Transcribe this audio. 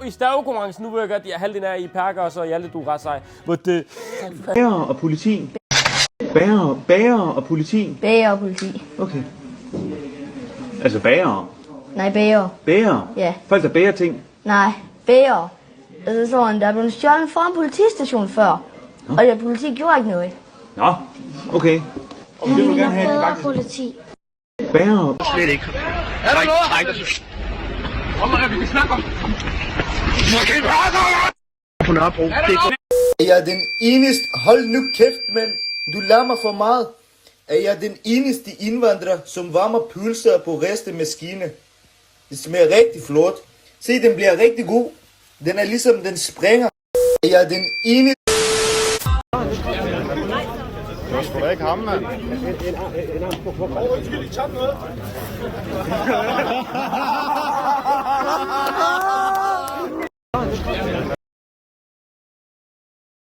I stavekonkurrencen nu vil jeg godt, at halvdelen er i perker, og så i alle du ret sej. Bager og politi. Bager og politi. Bager og politi. Okay. Altså bager. Nej, bager. Bager? Ja. Folk, der bager ting. Nej, bager. Altså sådan, der er blevet stjålet foran politistation før. Og det politi gjorde ikke noget. Nå, okay. Og det vil du gerne have Bedre politi. Bager. Slet ikke. Er der noget? Kom her, vi kan snakke om. På Nørrebro. Er jeg den eneste... Hold nu kæft, mand. Du larmer for meget. Er jeg den eneste indvandrer, som varmer pølser på restemaskine? Det smager rigtig flot. Se, den bliver rigtig god. Den er ligesom, den springer. Er jeg den eneste... Det var sgu da ikke ham, mand. Undskyld, I tager noget.